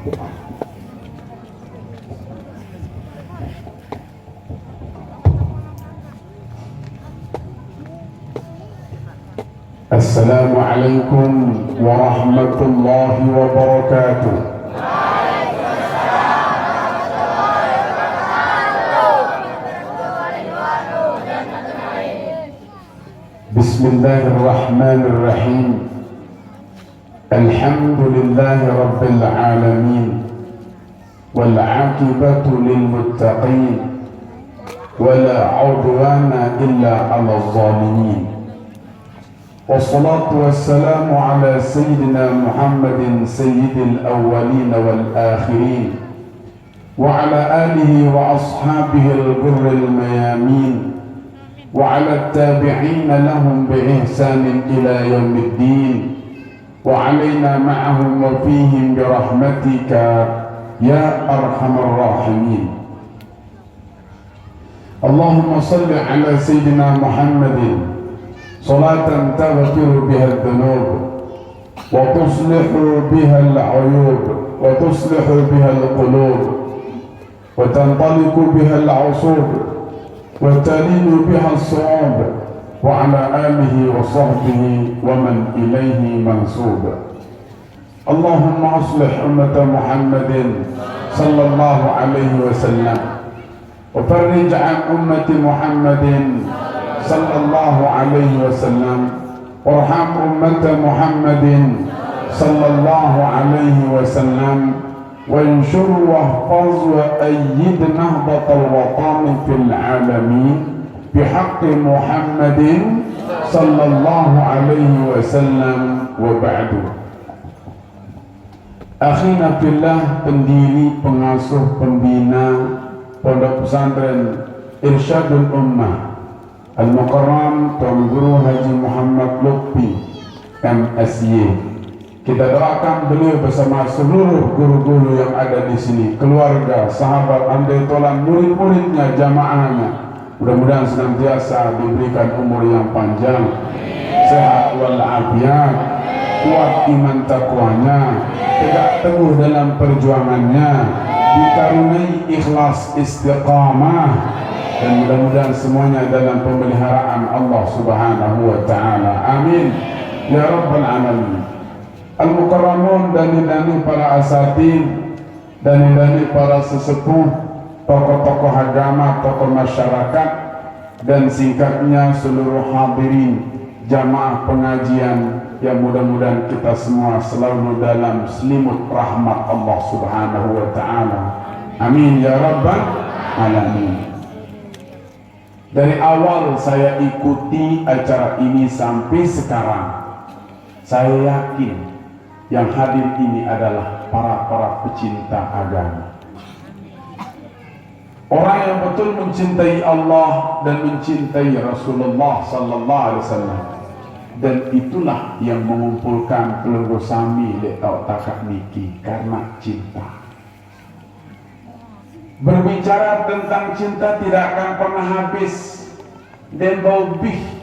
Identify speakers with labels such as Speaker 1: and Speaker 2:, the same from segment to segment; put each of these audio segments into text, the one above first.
Speaker 1: Assalamualaikum warahmatullahi wabarakatuh. Bismillahirrahmanirrahim. Alhamdulillahi rabbil alamin. Wal 'aqibatu lil muttaqin. Wala 'udwana illa 'alal zalimin. Wassalatu wassalamu ala sayyidina Muhammadin sayyidil awwalin wal akhirin wa ala alihi wa ashabihi al-ghurril mayamin wa ala tabi'in lahum bi ihsanin ila yaumiddin wa alaina ma'ahum wa fihim bi rahmatika ya arhamar rahimin. Allahumma salli ala sayyidina Muhammadin صلاة تغفر بها الذنوب وتصلح بها العيوب وتصلح بها القلوب وتنطلق بها العصوب وتلين بها الصعوب وعلى آله وصحبه ومن إليه منسوب. اللهم أصلح أمة محمد صلى الله عليه وسلم وفرج عن أمة محمد صلى الله عليه وسلم وارحم أمة محمد صلى الله عليه وسلم وانشر واحفظ وأيد نهضة الوطن في العالمين بحق محمد صلى الله عليه وسلم وبعد. Akhina fillah, pendiri, pengasuh, pembina Pondok Pesantren Irsyadul Ummah Al-Mukarram Tuan Guru Haji Muhammad Lutfi MSY. Kita doakan beliau bersama seluruh guru-guru yang ada di sini, keluarga, sahabat, andai tolan, murid-muridnya, jamaahnya. Mudah-mudahan senantiasa diberikan umur yang panjang, sehat walafiat, kuat iman takwanya, tegak teguh dalam perjuangannya, dikaruniai ikhlas istiqamah, dan mudah-mudahan semuanya dalam pemeliharaan Allah Subhanahu wa ta'ala. Amin ya rabbal alamin. Al-Mukarramun, dani-dani para asatid, dani-dani para sesepuh, tokoh-tokoh agama, tokoh masyarakat, dan singkatnya seluruh hadirin jamaah pengajian yang mudah-mudahan kita semua selalu dalam selimut rahmat Allah Subhanahu wa ta'ala. Amin ya rabbal alamin. Dari awal saya ikuti acara ini sampai sekarang, saya yakin yang hadir ini adalah para pecinta agama. Orang yang betul mencintai Allah dan mencintai Rasulullah sallallahu alaihi wasallam. Dan itulah yang mengumpulkan keluarga sami letak takak niki karena cinta. Berbicara tentang cinta tidak akan pernah habis, dan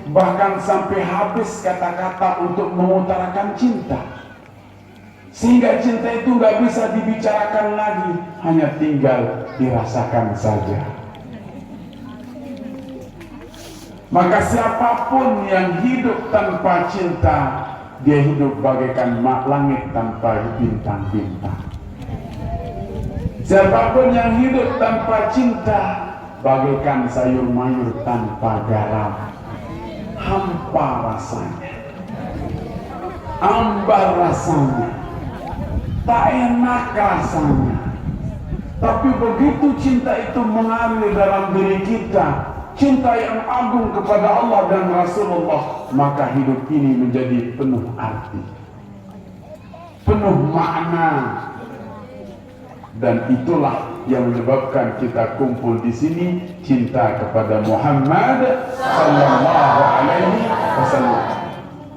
Speaker 1: bahkan sampai habis kata-kata untuk mengutarakan cinta, sehingga cinta itu nggak bisa dibicarakan lagi, hanya tinggal dirasakan saja. Maka siapapun yang hidup tanpa cinta, dia hidup bagaikan langit tanpa bintang-bintang. Siapapun yang hidup tanpa cinta, bagaikan sayur mayur tanpa garam. Hampa rasanya, ambar rasanya, tak enak rasanya. Tapi begitu cinta itu mengalir dalam diri kita, cinta yang agung kepada Allah dan Rasulullah, maka hidup ini menjadi penuh arti, penuh makna. Dan itulah yang menyebabkan kita kumpul di sini, cinta kepada Muhammad sallallahu alaihi wasallam.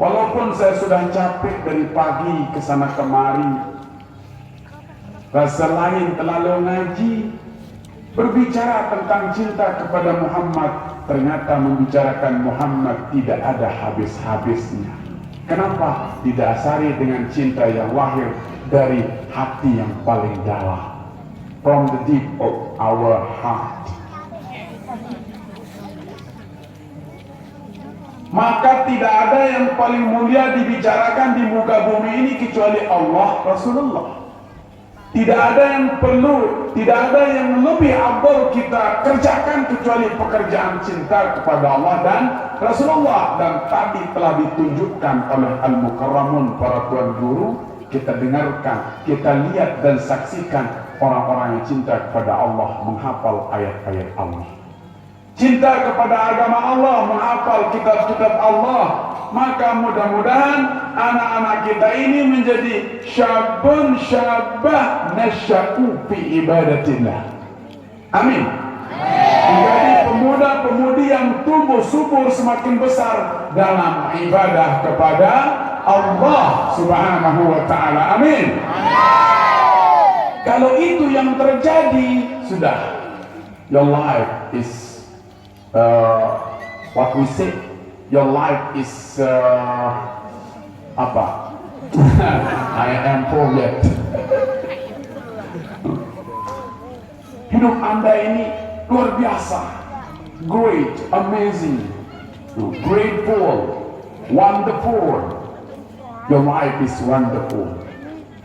Speaker 1: Walaupun saya sudah capek dari pagi ke sana kemari, rasa lain terlalu ngaji, berbicara tentang cinta kepada Muhammad, ternyata membicarakan Muhammad tidak ada habis-habisnya. Kenapa? Didasari dengan cinta yang lahir dari hati yang paling dalam, from the deep of our heart. Maka tidak ada yang paling mulia dibicarakan di muka bumi ini kecuali Allah, Rasulullah. Tidak ada yang perlu, tidak ada yang lebih afdal kita kerjakan kecuali pekerjaan cinta kepada Allah dan Rasulullah. Dan tadi telah ditunjukkan oleh Al-Mukarramun, para tuan guru. Kita dengarkan, kita lihat dan saksikan orang-orang yang cinta kepada Allah menghafal ayat-ayat Allah, cinta kepada agama Allah, menghafal kitab-kitab Allah. Maka mudah-mudahan anak-anak kita ini menjadi syabun syabah nasya'u fi ibadatillah. Amin. Menjadi pemuda-pemudi yang tumbuh subur semakin besar dalam ibadah kepada Allah Subhanahu wa ta'ala. Amin. Kalau itu yang terjadi, sudah, your life is what we say, your life is apa? I am forget. Hidup Anda ini luar biasa, great, amazing, grateful, wonderful. Your life is wonderful.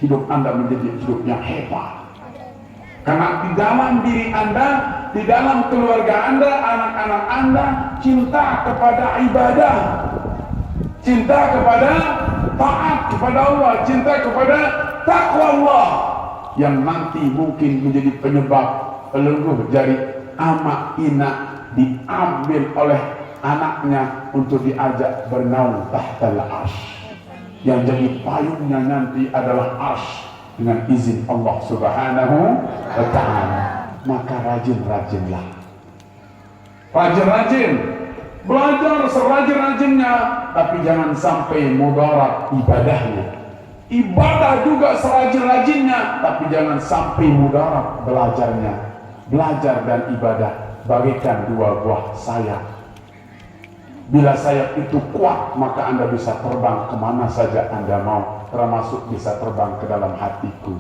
Speaker 1: Hidup Anda menjadi hidup yang hebat. Karena di dalam diri Anda, di dalam keluarga Anda, anak-anak Anda cinta kepada ibadah, cinta kepada taat kepada Allah, cinta kepada takwa Allah, yang nanti mungkin menjadi penyebab pelengguh jari amak ina diambil oleh anaknya untuk diajak bernaung tahtal arsy. Yang jadi payungnya nanti adalah arsy dengan izin Allah Subhanahu wa ta'ala. Maka rajin-rajinlah, rajin-rajin belajar serajin-rajinnya, tapi jangan sampai mudarat ibadahnya. Ibadah juga serajin-rajinnya, tapi jangan sampai mudarat belajarnya. Belajar dan ibadah bagaikan dua buah sayap. Bila sayap itu kuat, maka Anda bisa terbang kemana saja Anda mau, termasuk bisa terbang ke dalam hatiku.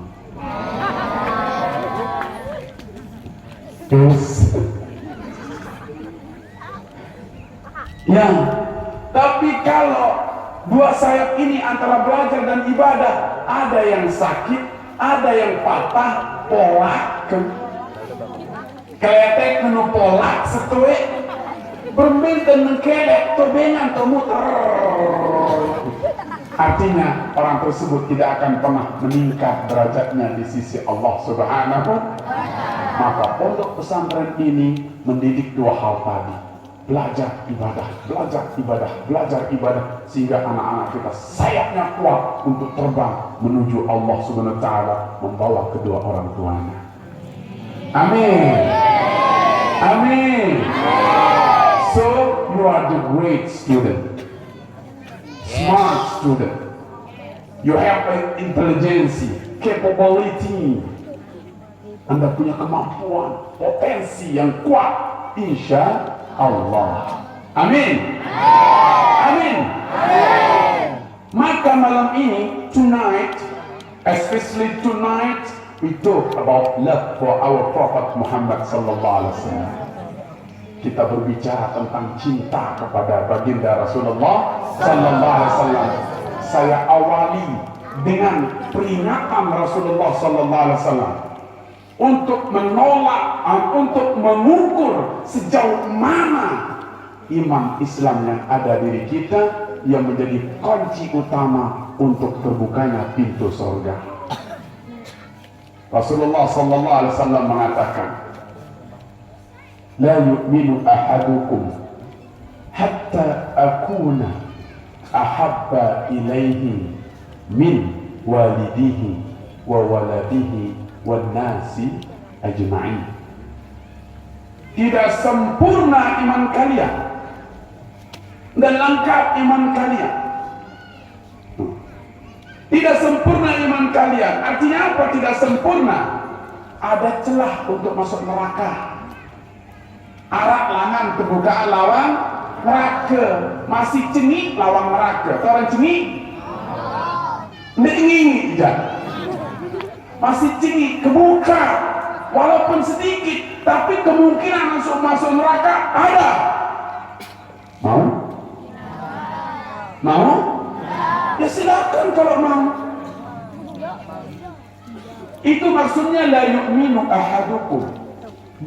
Speaker 1: Terus ya, tapi kalau dua sayap ini antara belajar dan ibadah, ada yang sakit, ada yang patah, polak keletek menu polak setue berminten mengkelek tobengan tomuter. Artinya orang tersebut tidak akan pernah meningkat derajatnya di sisi Allah Subhanahu. Maka pondok pesantren ini mendidik dua hal tadi: belajar ibadah, belajar ibadah, belajar ibadah, sehingga anak-anak kita sayapnya kuat untuk terbang menuju Allah Subhanahu wa ta'ala, membawa kedua orang tuanya. Amin. Amin. So you are the great student, smart student. You have an intelligence, capability. Anda punya kemampuan, potensi yang kuat, insya Allah. Amin. Amin. Maka malam ini, tonight, especially tonight, we talk about love for our Prophet Muhammad sallallahu alaihi wasallam. Kita berbicara tentang cinta kepada baginda Rasulullah sallallahu alaihi wasallam. Saya awali dengan peringatan Rasulullah sallallahu alaihi wasallam untuk menolak, untuk mengukur sejauh mana iman Islam yang ada diri kita, yang menjadi kunci utama untuk terbukanya pintu surga. Rasulullah sallallahu alaihi wasallam mengatakan, la yu'minu ahadukum hatta akuna ahabba ilaihi min walidihi wa waladihi wan nasi ajma'in. Tidak sempurna iman kalian dan lengkap iman kalian. Tidak sempurna iman kalian. Artinya apa tidak sempurna? Ada celah untuk masuk neraka. Arak langan terbuka lawan neraka. Masih cengik lawan neraka. Orang cengik? Nggak ingin tidak. masih tinggi, kebuka, walaupun sedikit, tapi kemungkinan masuk neraka ada. Mau? Mau? Ya silakan kalau mau. Itu maksudnya la yu'minu ahadukum.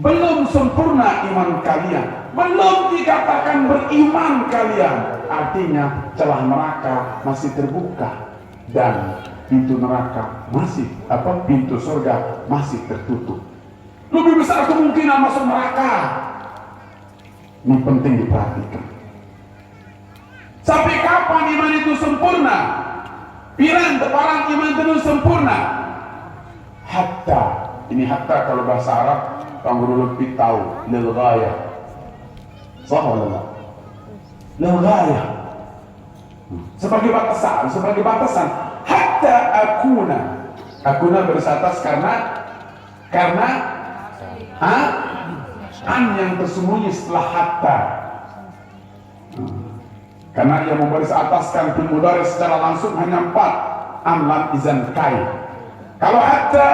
Speaker 1: Belum sempurna iman kalian, belum dikatakan beriman kalian. Artinya celah neraka masih terbuka dan pintu neraka masih pintu surga masih tertutup. Lebih besar kemungkinan masuk neraka. Ini penting diperhatikan. Sampai kapan iman itu sempurna? Piran teparang iman itu sempurna. Hatta, ini hatta kalau bahasa Arab kamu lebih tahu, lil ghayah. Sah atau tidak? Lil ghayah. Sebagai batasan. Hatta akuna bersatas karena an yang tersembunyi setelah hatta. Karena yang membaris ataskan fil mudhari secara langsung hanya 4, am, lam, izan, kai. Kalau hatta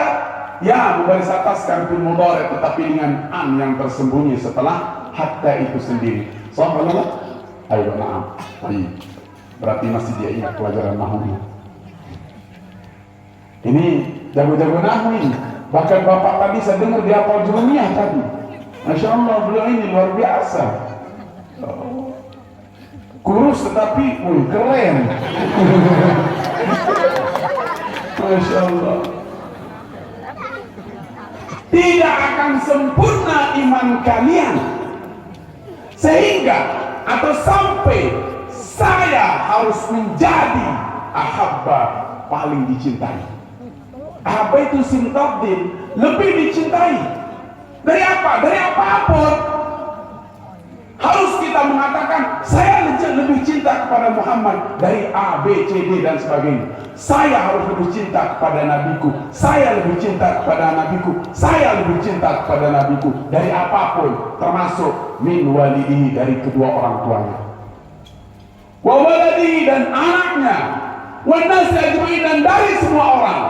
Speaker 1: ya membaris ataskan fil mudhari tetapi dengan an yang tersembunyi setelah hatta itu sendiri. Soalnya ayo na'am. Baik. Berarti masih dia ingat pelajaran nahwu. Ini jago-jago nahwu ini. Bahkan bapak tadi saya dengar dia hafal jurumiyah tadi. Masya Allah, beliau ini luar biasa. Kurus tetapi keren. Masya Allah. Tidak akan sempurna iman kalian sehingga atau sampai saya harus menjadi ahabba, paling dicintai. Ahabba itu sintadin, lebih dicintai dari apa? Dari apapun. Harus kita mengatakan saya lebih cinta kepada Muhammad dari A, B, C, D dan sebagainya. Saya harus lebih cinta kepada nabiku. Saya lebih cinta kepada nabiku. Saya lebih cinta kepada nabiku dari apapun, termasuk min walidihi, dari kedua orang tuanya, wa waladihi, dan anaknya, wa nasi ajmain, dan dari semua orang.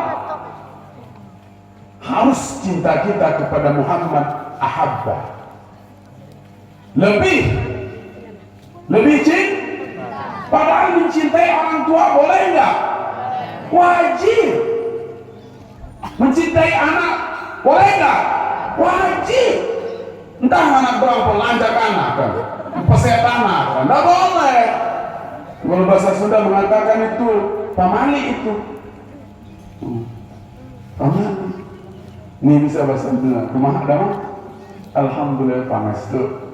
Speaker 1: Harus cinta kita kepada Muhammad ahabba. Lebih cinta. Padahal mencintai orang tua boleh enggak? Wajib. Mencintai anak boleh enggak? Wajib. Entah anak berapa, lanjak anak kan, peset anak kan, enggak boleh. Kalau bahasa Sunda mengatakan itu pamali itu. Pamali. Ini bisa bahasa Sunda. Kumaha dama? Alhamdulillah panas tuh.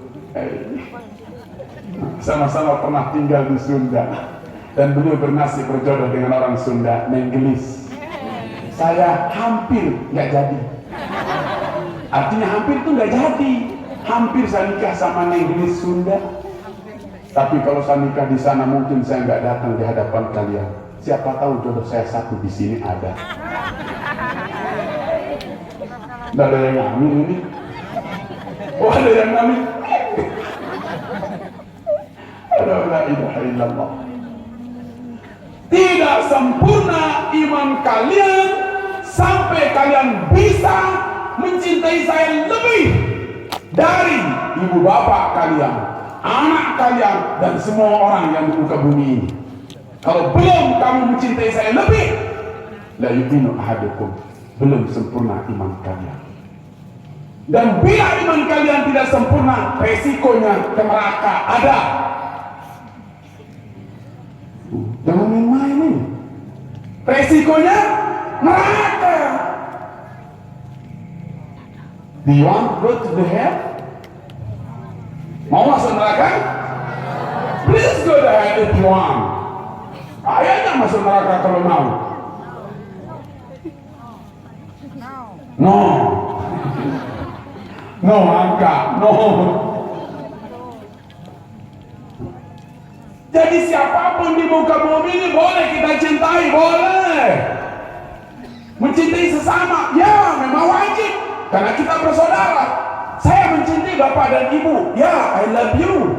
Speaker 1: Sama-sama pernah tinggal di Sunda dan beliau bernasib berjodoh dengan orang Sunda, Nenggelis. Saya hampir nggak jadi. Artinya hampir tuh nggak jadi. Hampir saya nikah sama Nenggelis Sunda. Tapi kalau saya nikah di sana mungkin saya nggak datang di hadapan kalian. Siapa tahu jodoh saya satu di sini ada. Nggak ada yang ngamin ini. Oh, ada yang ngamin. La ilaha illallah. Tidak sempurna iman kalian sampai kalian bisa mencintai saya lebih dari ibu bapak kalian, anak kalian, dan semua orang yang di muka bumi ini. Kalau belum kamu mencintai saya lebih, la yu'minu ahadukum, belum sempurna iman kalian. Dan bila iman kalian tidak sempurna, resikonya ke neraka ada. Jangan main-main ini. Resikonya neraka. Do you want to go to the hell? Mau masuk neraka? Please go to hell if you want. Ayahnya masuk neraka kalau mau. No. No, angka. No. Jadi siapapun di muka bumi ini boleh kita cintai, boleh. Mencintai sesama, ya memang wajib. Karena kita bersaudara. Saya mencintai bapak dan ibu, ya I love you.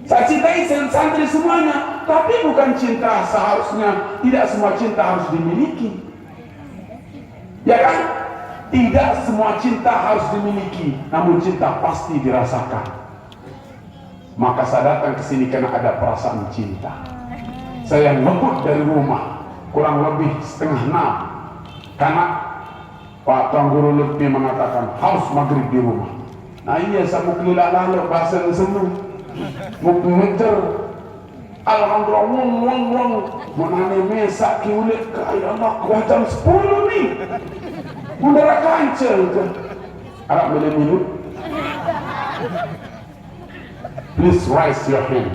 Speaker 1: Saya cintai santri semuanya. Tapi bukan cinta seharusnya, tidak semua cinta harus dimiliki. Ya kan? Tidak semua cinta harus dimiliki, namun cinta pasti dirasakan. Maka saya datang ke sini karena ada perasaan cinta. Saya ngebut dari rumah kurang lebih 5:30 karena Pak Tuan Guru Lutfi mengatakan harus maghrib di rumah. Nah iya, saya mau kelilak lalu bahasa seneng mau ngejar alhamdulillah wong mau nane mesak kiulik ke ya Allah jam 10 nih mundara kancel ke Arab boleh minum. Please raise your hand.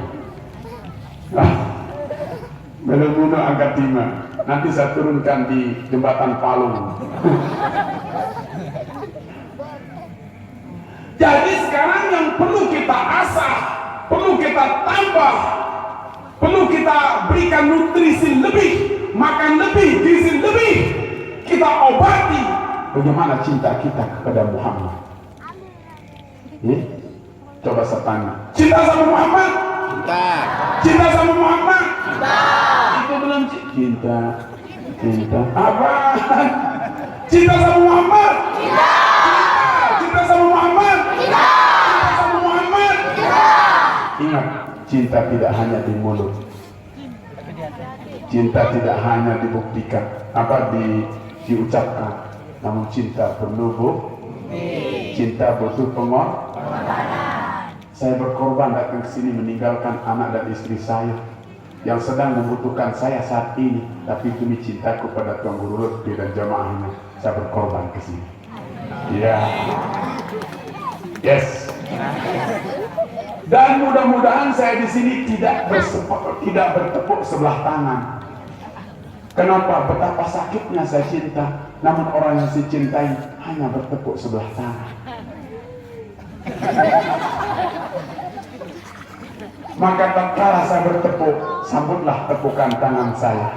Speaker 1: Belum minum angkat 5. Nanti saya turunkan di jembatan Palung. Jadi sekarang yang perlu kita asah, perlu kita tambah, perlu kita berikan nutrisi lebih, makan lebih, gizi lebih, kita obati bagaimana cinta kita kepada Muhammad. Coba saya tanya, cinta sama Muhammad? Cinta. Cinta sama Muhammad? Cinta. Itu belum cinta. Cinta apa? Cinta sama Muhammad? Cinta. Cinta sama Muhammad? Cinta. Cinta sama Muhammad? Cinta. Ingat, cinta tidak hanya di mulut. Cinta tidak hanya dibuktikan, diucapkan, namun cinta perlu cinta butuh pengorbanan. Saya berkorban datang ke sini meninggalkan anak dan istri saya yang sedang membutuhkan saya saat ini, tapi demi cintaku pada Tuan Guru Lutfi dan jamaahnya, saya berkorban ke sini. Ya, yes. Dan mudah-mudahan saya di sini tidak bertepuk sebelah tangan. Kenapa? Betapa sakitnya saya cinta, namun orang yang saya cintai hanya bertepuk sebelah tangan. Maka tatkala saya bertepuk, sambutlah tepukan tangan saya.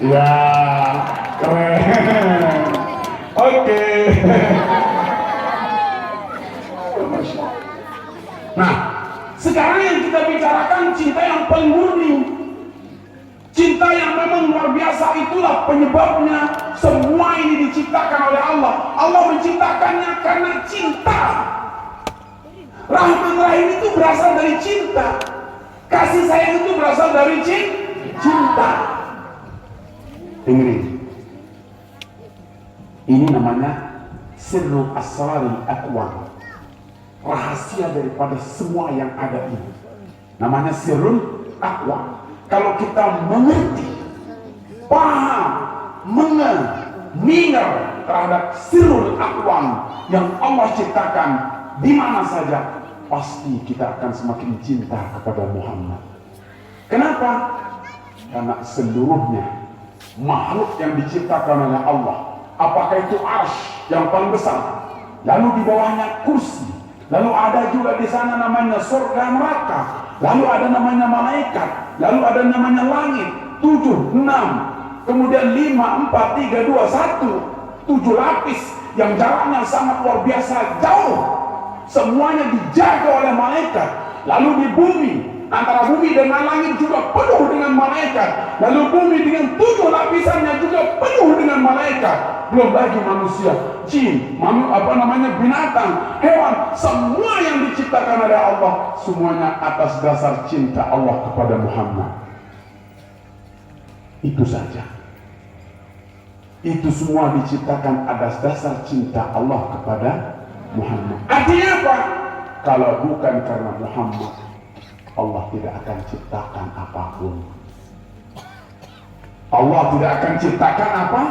Speaker 1: Ya, keren. Oke. Nah, sekarang yang kita bicarakan cinta yang paling murni, cinta yang memang luar biasa. Itulah penyebabnya semua ini diciptakan oleh Allah. Allah menciptakannya karena cinta. Rahman Rahim itu berasal dari cinta. Kasih sayang itu berasal dari cinta. Dengerin. Ini namanya sirru asraril akwan. Rahasia daripada semua yang ada ini. Namanya sirrul akwan. Kalau kita mengerti, paham, mendengar terhadap sirrul akwan yang Allah ciptakan di mana saja, pasti kita akan semakin cinta kepada Muhammad. Kenapa? Karena seluruhnya makhluk yang diciptakan oleh Allah, apakah itu arsy yang paling besar, lalu di bawahnya kursi, lalu ada juga di sana namanya surga neraka, lalu ada namanya malaikat, lalu ada namanya langit, 7, 6, kemudian 5, 4, 3, 2, 1, 7 lapis yang jaraknya sangat luar biasa jauh. Semuanya dijaga oleh malaikat. Lalu di bumi, antara bumi dengan langit juga penuh dengan malaikat. Lalu bumi dengan 7 lapisannya juga penuh dengan malaikat. Belum lagi manusia, jin, binatang, hewan, semua yang diciptakan oleh Allah, semuanya atas dasar cinta Allah kepada Muhammad. Itu saja. Itu semua diciptakan atas dasar cinta Allah kepada Muhammad. Artinya apa? Kalau bukan karena Muhammad, Allah tidak akan ciptakan apapun. Allah tidak akan ciptakan apa?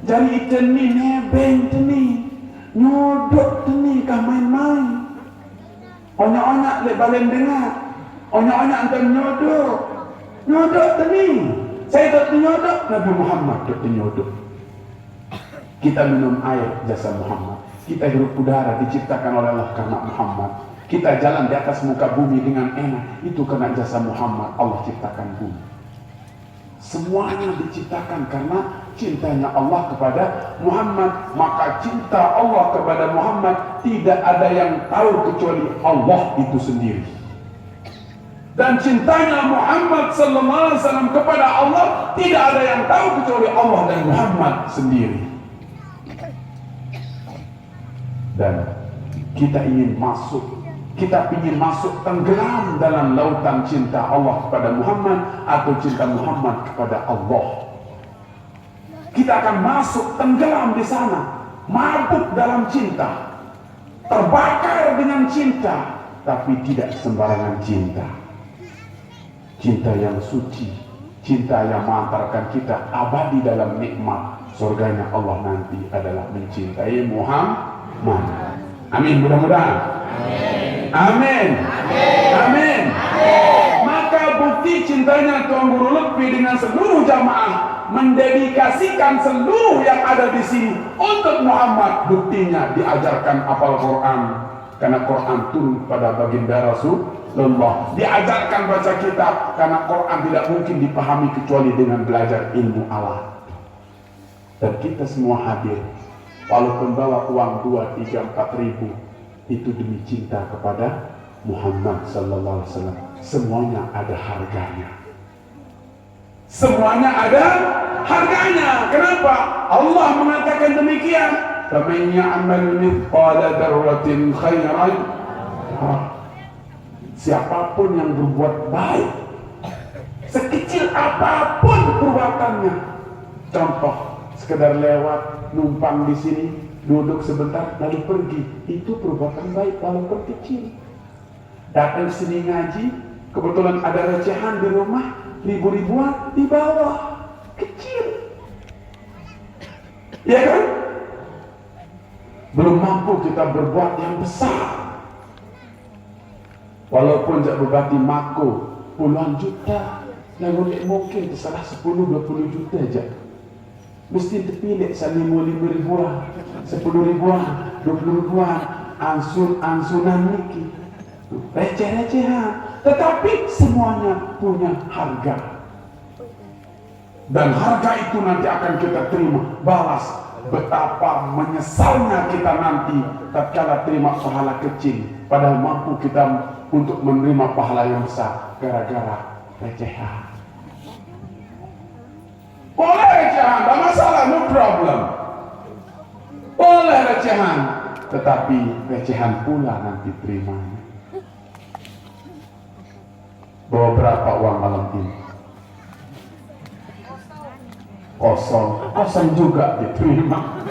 Speaker 1: Jadi iteni nebeng teni, nyodok teni kah main-main. Onya-onya lek balen dengar, onya-onya antar nyodok teni. Saya tak nyodok, Nabi Muhammad tak nyodok. Kita minum air jasa Muhammad. Kita hirup udara diciptakan oleh Allah karena Muhammad. Kita jalan di atas muka bumi dengan enak, itu karena jasa Muhammad. Allah ciptakan bumi. Semuanya diciptakan karena cintanya Allah kepada Muhammad. Maka cinta Allah kepada Muhammad tidak ada yang tahu kecuali Allah itu sendiri. Dan cintanya Muhammad sallallahu alaihi wasallam kepada Allah tidak ada yang tahu kecuali Allah dan Muhammad sendiri. Dan kita ingin masuk tenggelam dalam lautan cinta Allah kepada Muhammad atau cinta Muhammad kepada Allah. Kita akan masuk tenggelam di sana, mabuk dalam cinta, terbakar dengan cinta, tapi tidak sembarangan cinta. Cinta yang suci, cinta yang mengantarkan kita abadi dalam nikmat surganya Allah nanti adalah mencintai Muhammad. Amin, mudah-mudahan. Amin. Amin. Maka bukti cintanya Tuan Guru Lutfi dengan seluruh jamaah mendedikasikan seluruh yang ada di sini untuk Muhammad. Buktinya diajarkan hafal Quran karena Quran turun pada baginda Rasulullah. Diajarkan baca kitab karena Quran tidak mungkin dipahami kecuali dengan belajar ilmu Allah. Dan kita semua hadir, walaupun bawa uang 2, 3, 4 ribu, itu demi cinta kepada Muhammad sallallahu alaihi wasallam. Semuanya ada harganya. Semuanya ada harganya. Kenapa? Allah mengatakan demikian. فَمَنْ يَعْمَلْ مِثْقَالَ ذَرَّةٍ خَيْرًا. Siapapun yang berbuat baik, sekecil apapun perbuatannya. Contoh, sekedar lewat, numpang di sini, duduk sebentar, lalu pergi. Itu perbuatan baik walaupun kecil. Datang sini ngaji, kebetulan ada recehan di rumah, ribu-ribuan di bawah, kecil. Ya kan? Belum mampu kita berbuat yang besar. Walaupun jak berbati mako puluhan juta, namun mungkin tersalah 10-20 juta aja. Mesti terpilih 5 ribuan, 10 ribuan, 20 ribuan, ansunan niki, receh-recehan. Tetapi semuanya punya harga. Dan harga itu nanti akan kita terima balas. Betapa menyesalnya kita nanti tatkala terima pahala kecil, padahal mampu kita untuk menerima pahala yang besar gara-gara recehan. Boleh recehan, tak masalah, no problem. Boleh recehan, tetapi recehan pula nanti terimanya. Bawa berapa uang malam ini? Kosong juga diterima.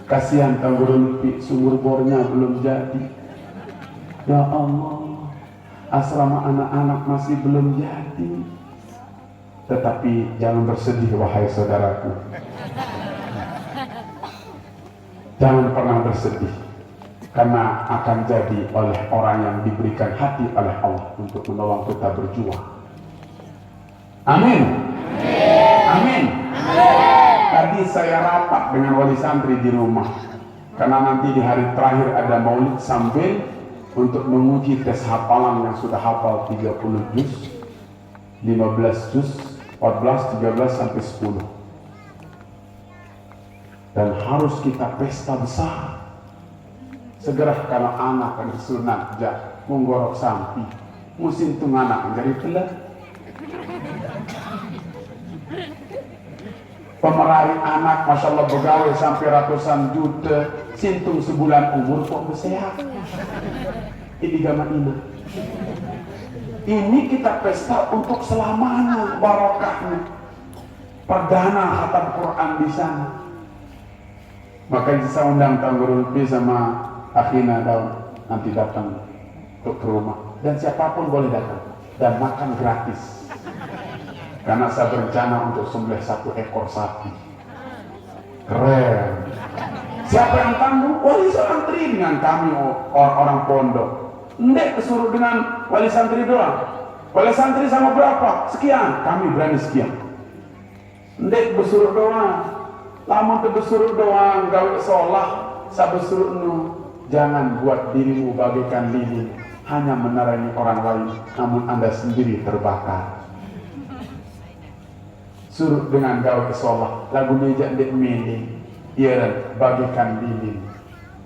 Speaker 1: Kasihan Kang Guru Lutfi, sumur bornya belum jadi. Ya Allah, asrama anak-anak masih belum jadi. Tetapi jangan bersedih wahai saudaraku. Jangan pernah bersedih, karena akan jadi oleh orang yang diberikan hati oleh Allah untuk menolong kita berjuang. Amin. Amin. Tadi saya rapat dengan wali santri di rumah, karena nanti di hari terakhir ada maulid sambil untuk menguji tes hafalan yang sudah hafal 30 juz, 15 juz, 14, 13 sampai 10. Dan harus kita pesta besar. Segera kalau anak yang disunat jak menggorok sampi, musim tung anak menjadi pelat. Pemerahi anak, masya Allah pegawai sampai ratusan juta, sintung sebulan umur kok bersehat. Ini gama ini. Ini kita pesta untuk selamanya, barokahnya. Perdana khatam Quran di sana. Maka saya undang Kang Guru Lutfi sama Akhina nanti datang ke rumah. Dan siapapun boleh datang dan makan gratis. Karena saya berencana untuk sembelih 1 ekor sapi. Keren. Siapa yang tanggung? Wali santri dengan kami orang pondok. Ndek kesuruh dengan wali santri doang. Wali santri sama berapa? Sekian. Kami berani sekian. Ndek bersuruh doang. Lama ke bersuruh doang. Gawe sholah. Saya bersuruh nu. Jangan buat dirimu bagaikan lilin. Hanya menerangi orang lain. Namun Anda sendiri terbakar. Suruh dengan gawe sholah, lagu meja dek meli, ia bagikan lilin,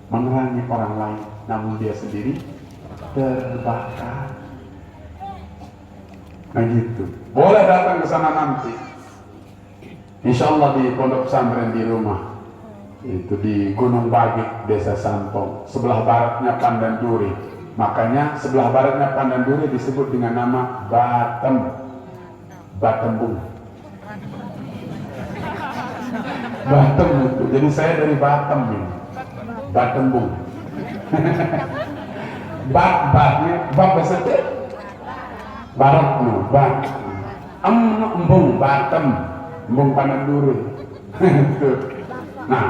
Speaker 1: menerangi orang lain, namun dia sendiri terbakar. Nah gitu. Boleh datang ke sana nanti. Insya Allah di pondok pesantren di rumah. Itu di Gunung Bagik, Desa Santong. Sebelah baratnya Pandan Duri. Makanya sebelah baratnya Pandan Duri disebut dengan nama Batem. Batembung. Batem itu. Jadi saya dari Batem ini. Batembung. Batnya bahasa barat no, bat. Embung Batem, embung Pandan Duri. Nah,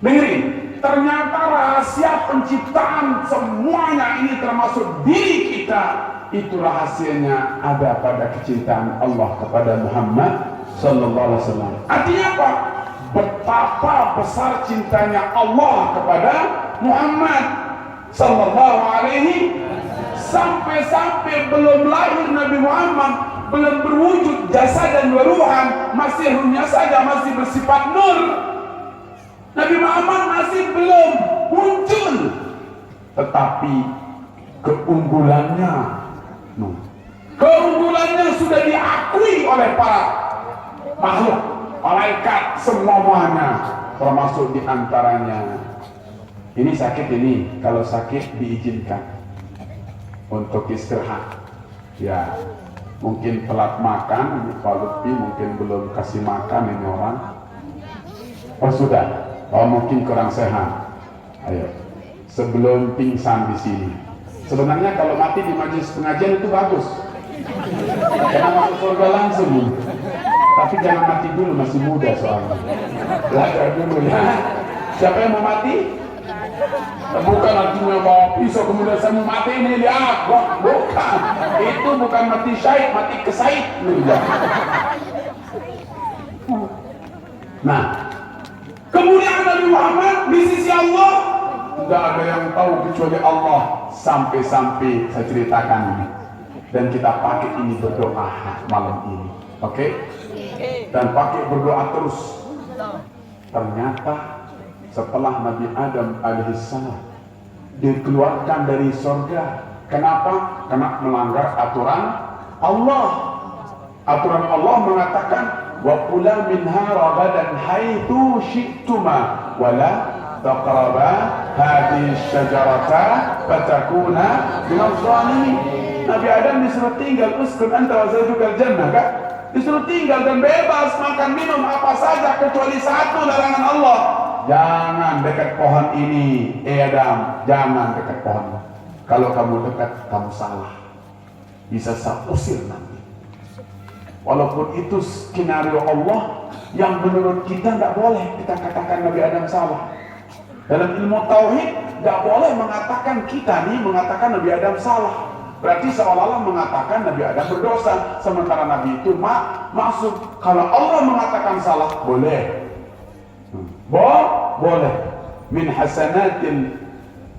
Speaker 1: dengerin, ternyata rahasia penciptaan semuanya ini termasuk diri kita, itu rahasianya ada pada kecintaan Allah kepada Muhammad sallallahu alaihi wasallam. Artinya apa? Betapa besar cintanya Allah kepada Muhammad sallallahu alaihi, sampai-sampai belum lahir Nabi Muhammad, belum berwujud jasad dan ruhan, masih ruhnya saja masih bersifat nur. Nabi Muhammad masih belum muncul, tetapi keunggulannya sudah diakui oleh para makhluk, malaikat semuanya, termasuk diantaranya. Ini sakit ini, kalau sakit diizinkan untuk istirahat. Ya, mungkin telat makan, Pak Lutfi mungkin belum kasih makan ini orang. Oh sudah, oh mungkin kurang sehat. Ayo, sebelum pingsan di sini. Sebenarnya kalau mati di majelis pengajian itu bagus, karena masuk surga langsung. Tapi jangan mati dulu, masih muda soalnya. Belajar dulu ya. Siapa yang mau mati? Bukan artinya bawa pisau kemudian saya mau mati ini lihat, bukan. Itu bukan mati syahid, mati kesaid. Nah, kemuliaan Nabi Muhammad di sisi Allah tidak ada yang tahu kecuali Allah. Sampai-sampai saya ceritakan ini, dan kita pakai ini berdoa malam ini, oke? Dan pakai berdoa terus. Ternyata setelah Nabi Adam alaihissalam dikeluarkan dari surga, kenapa? Karena melanggar aturan Allah. Aturan Allah mengatakan wa kula minha ragadan haitsu syi'tuma wala taqraba hadhihi syajarata fatakuna minadh dhalimin. Nabi Adam disuruh tinggal, uskun anta wa zawjukal jannah, kan? Disuruh tinggal dan bebas makan minum apa saja kecuali satu larangan Allah. Jangan dekat pohon ini, Adam, jangan dekat pohon. Kalau kamu dekat, kamu salah. Bisa saya usir nanti. Walaupun itu skenario Allah yang menurut kita tidak boleh kita katakan Nabi Adam salah. Dalam ilmu tauhid tidak boleh mengatakan kita nih mengatakan Nabi Adam salah. Berarti seolah-olah mengatakan Nabi Adam berdosa. Sementara Nabi itu maksud kalau Allah mengatakan salah boleh. Boleh. Min hasanatil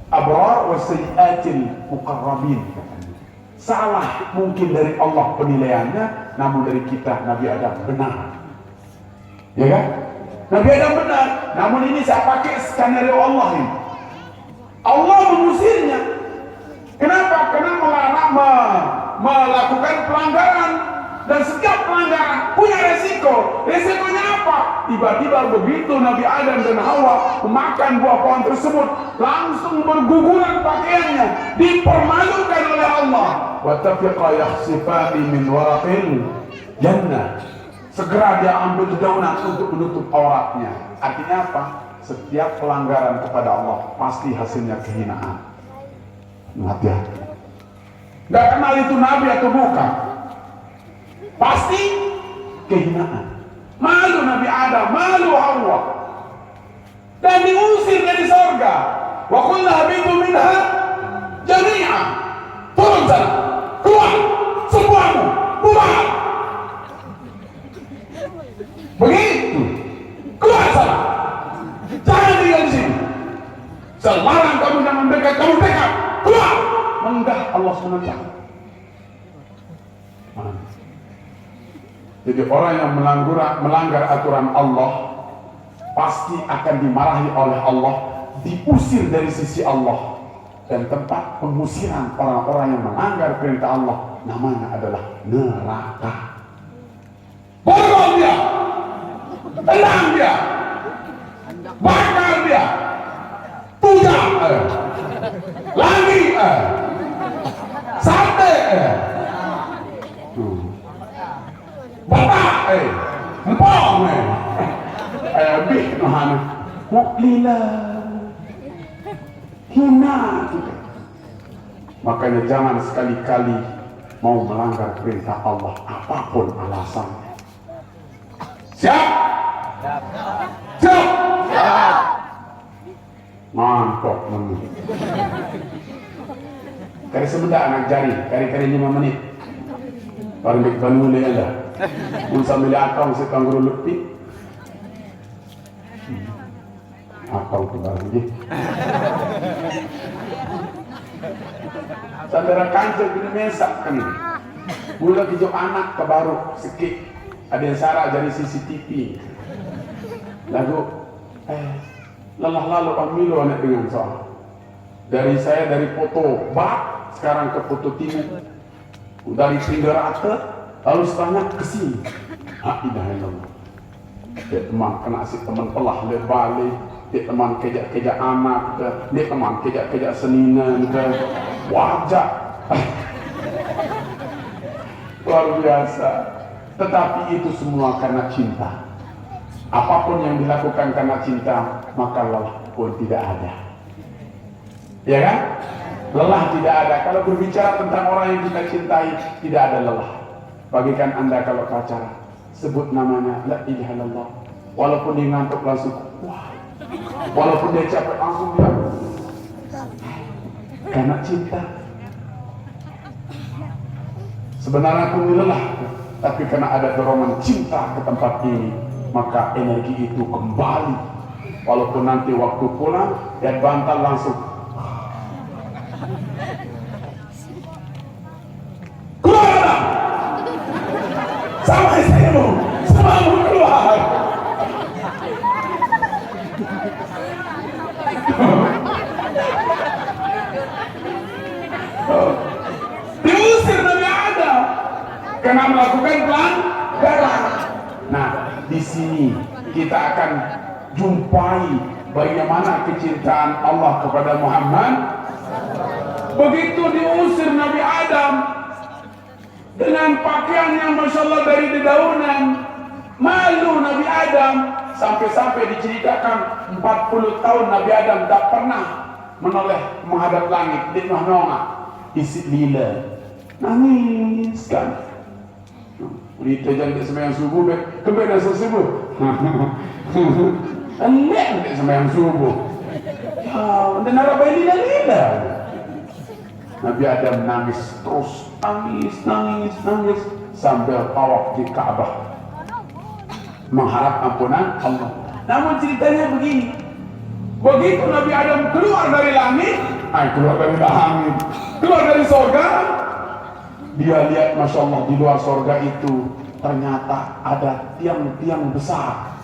Speaker 1: abrar wa sayyiatil muqarrabin. Salah mungkin dari Allah penilaiannya, namun dari kita Nabi Adam benar. Ya kan? Nabi Adam benar, namun ini saya pakai skenario Allah ini. Allah mengusirnya. Kenapa? Karena melarang melakukan pelanggaran, dan setiap pelanggaran punya resiko. Resikonya apa? Tiba-tiba begitu Nabi Adam dan Hawa memakan buah pohon tersebut, langsung berguguran pakaiannya, dipermalukan oleh Allah. Wa tafiqa yakhsifani min waraqil jannah. Segera dia ambil dedaunan untuk menutup auratnya. Artinya apa? Setiap pelanggaran kepada Allah pasti hasilnya kehinaan. Hati-hati. Gak kenal itu Nabi atau bukan, pasti kehinaan. Malu Nabi Adam, malu Hawa, dan diusir dari surga. Wa qulna habitu minha jami'an. Turun sana, keluar semuamu, bubar. Begitu, keluar sana, jangan tinggal di sini. Selarang kamu jangan mendekat, kamu dekat, keluar. Menggah Allah SWT. Jadi orang yang melanggar aturan Allah pasti akan dimarahi oleh Allah, diusir dari sisi Allah. Dan tempat pengusiran orang-orang yang melanggar perintah Allah namanya adalah neraka. Borgol dia, tenang dia, bakar dia, tujak, lagi, sate, batak, empong, bih, nohana, muklila, hina kita. Makanya jangan sekali-kali mau melanggar perintah Allah apapun alasannya. Siap? Siap? Siap. Mantap. Kari sebentar anak jari, kari-kari 5 menit. Baru bik bangun dia dah. Mun sambil akau si kangguru lebih. Akau tu baru je. Saudara kantor kena mesak kan ini. Mula kijok anak ke baru sikit. Ada yang sarak jadi CCTV. Lalu lelah lalu pemilu anak dengan soal. Dari saya dari foto bak sekarang ke foto timur. Dari pinggir rata lalu setengah ke sini. Alhamdulillah. Dia teman kena si teman telah lebalik. Dia teman kejak-kejak anak, dia teman kejak-kejak seninan, wajah luar biasa. Tetapi itu semua karena cinta. Apapun yang dilakukan karena cinta, maka lelah pun tidak ada. Ya kan? Lelah tidak ada. Kalau berbicara tentang orang yang kita cintai, tidak ada lelah. Bagikan Anda kalau pacaran, sebut namanya la ilaha illallah. Walaupun dia ngantuk langsung, wah. Walaupun dia capek langsung dia karena cinta. Sebenarnya aku lelah, tapi karena ada dorongan cinta ke tempat ini, maka energi itu kembali. Walaupun nanti waktu pulang dia bantal langsung keluar sama istrimu, semamu keluar. Diusir Nabi Adam karena melakukan pelanggaran. Nah, di sini kita akan jumpai bagaimana kecintaan Allah kepada Muhammad. Begitu diusir Nabi Adam dengan pakaian yang masya Allah dari dedaunan, malu Nabi Adam. Sampai-sampai diceritakan 40 tahun Nabi Adam tak pernah menoleh menghadap langit. Dia nongak isi lila, nangis kan. Berita jangan sembahyang subuh, kembali dah subuh. Enak tak sembahyang subuh. Ya, dan narap lila. Nabi Adam nangis terus, nangis sambil tawaf di Ka'bah mengharap ampunan Allah. Namun ceritanya begini, begitu Nabi Adam keluar dari langit, keluar dari sorga, dia lihat masya Allah di luar sorga itu ternyata ada tiang-tiang besar.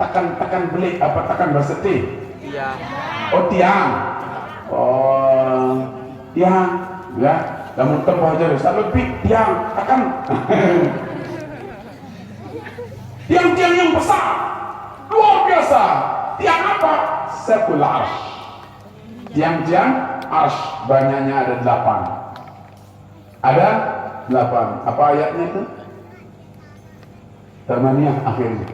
Speaker 1: Tekan belik apa tekan bahasa T? Iya. Oh tiang. Oh tiang, ya. Namun tebah aja, tak lebih tiang tekan. Tiang-tiang yang besar, luar biasa. Tiang apa? Sepul arsh. Tiang-tiang arsh, banyaknya ada 8. Ada 8. Apa ayatnya itu? Tamaniyah akhirnya.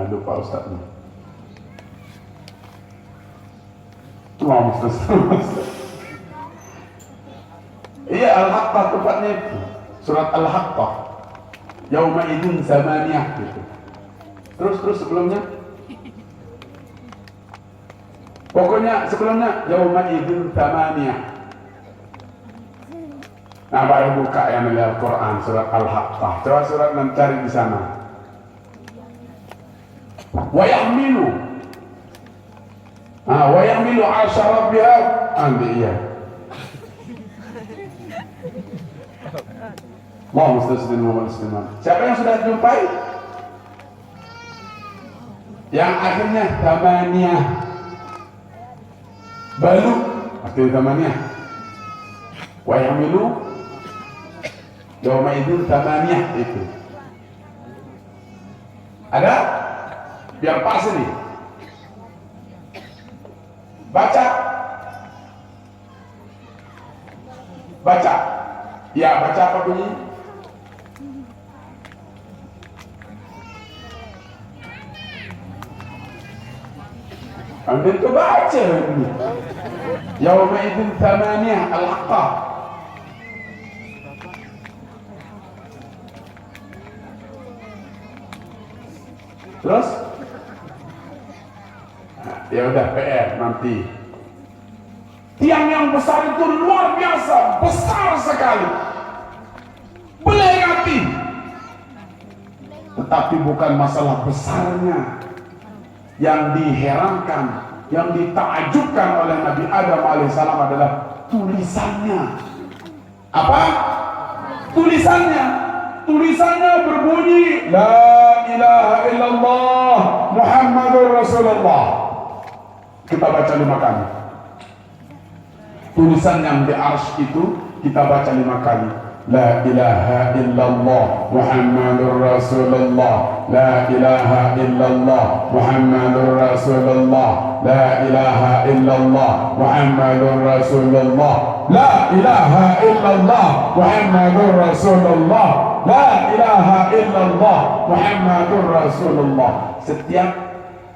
Speaker 1: Lupa ustaznya. Wah, Ustaz. Iya, Al-Haqqah tempatnya itu. Surat Al-Haqqah. Yauma idzin zamaniyah gitu. Terus sebelumnya. Pokoknya sebelumnya yauma idzin zamaniyah. Nah, baru buka yang melihat Al-Quran surat Al-Haqqah. Coba surat dan cari di sana. Wa yahmilu arsy rabbiha iya. Allahumma shalli ala Muhammad. Siapa yang sudah jumpai? Yang akhirnya tamaniyah. Balu artinya tamaniyah. Wa yahmilu yawma idzin thamaniyah itu. Ada? Biar pas ini. Baca. Baca. Ya, baca apa bunyi? Ambil ke baca ini. Yawma idzin thamaniyah al-haqqah. Terus? Nah, ya udah PR nanti. Tiang yang besar itu luar biasa, besar sekali. Melengati. Tetapi bukan masalah besarnya yang diherankan, yang ditakjubkan oleh Nabi Adam alaihissalam adalah tulisannya. Apa? Tulisannya. Tulisannya berbunyi La ilaha illallah Muhammadur Rasulullah. Kita baca 5 kali. Tulisan yang di arsy itu kita baca 5 kali. La ilaha illallah Muhammadur Rasulullah. La ilaha illallah Muhammadur Rasulullah. La ilaha illallah Muhammadur Rasulullah. La ilaha illallah Muhammadur Rasulullah. La ilaha illallah Muhammadur Rasulullah. Setiap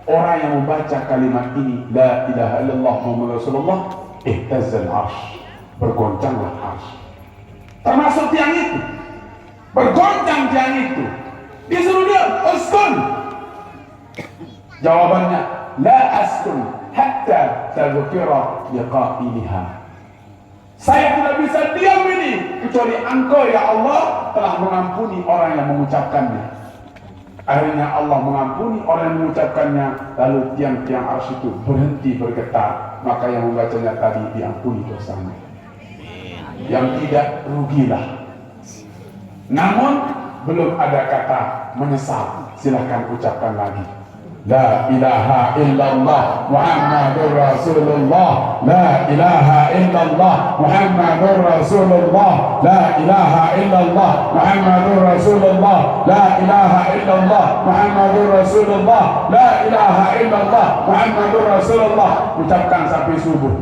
Speaker 1: orang yang membaca kalimat ini, La ilaha illallah Muhammadur Rasulullah, ihtazzal arsh, bergoncanglah arsh. Termasuk tiang itu, bergoncang tiang itu. Disuruh dia, uskun. Jawabannya, La askun hatta tadhkira liqa'iliha. Saya tidak bisa diam ini kecuali Engkau ya Allah telah mengampuni orang yang mengucapkannya. Akhirnya Allah mengampuni orang yang mengucapkannya, lalu tiang-tiang arsy itu berhenti bergetar. Maka yang membacanya tadi diampuni dosanya. Yang tidak rugilah. Namun belum ada kata menyesal. Silahkan ucapkan lagi. La ilaha illallah Muhammadur Rasulullah. La ilaha illallah Muhammadur Rasulullah. La ilaha illallah Muhammadur Rasulullah. La ilaha illallah Muhammadur Rasulullah. La ilaha illallah Muhammadur Rasulullah. Ucapkan sampai subuh.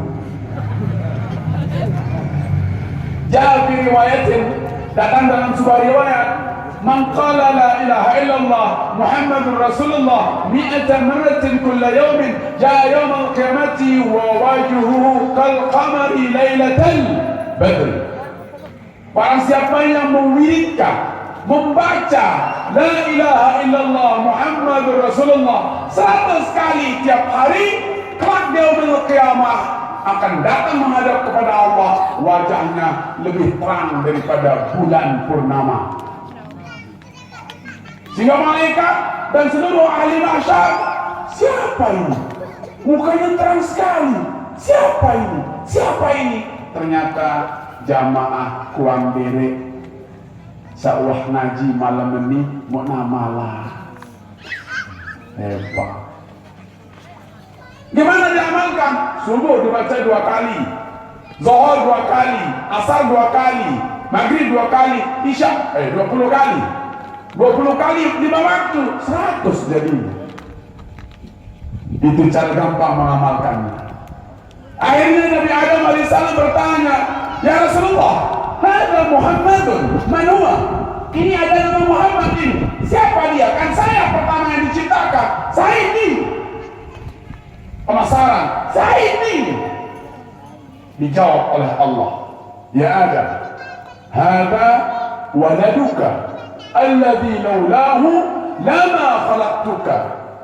Speaker 1: Ja'al fi riwayatin, datang dalam sebuah riwayat, Man qala la ilaha illallah Muhammadur Rasulullah mi'ata marratin kulla yawmin ja'a yawmal qiyamati wa wajhuhu kal qamari lailatal badr. Barang siapa yang mewiridkan, membaca la ilaha illallah Muhammadur Rasulullah 100 kali tiap hari, kelak di yaumil qiyamah akan datang menghadap kepada Allah, wajahnya lebih terang daripada bulan purnama. Sehingga malaikat dan seluruh ahli mahsyar, siapa ini? Mukanya terang sekali. Siapa ini? Siapa ini? Ternyata jamaah kuang dere sawah ngaji malam ini mau namalah. Hebat. Gimana diamalkan? Subuh dibaca 2 kali, Zuhur 2 kali, Asar 2 kali, Maghrib 2 kali, Isya 20 kali. 20 kali 5 waktu, 100 jadi. Itu cara gampang mengamalkannya. Akhirnya Nabi Adam AS bertanya, Ya Rasulullah, hadza Muhammadun man huwa? Ini ada nama Muhammad ini. Siapa dia? Kan saya pertama yang diciptakan. Saya ini. Penasaran, saya ini. Dijawab oleh Allah, Ya Adam, hadza waladuka alladhi laulahu lama khalaqtuka.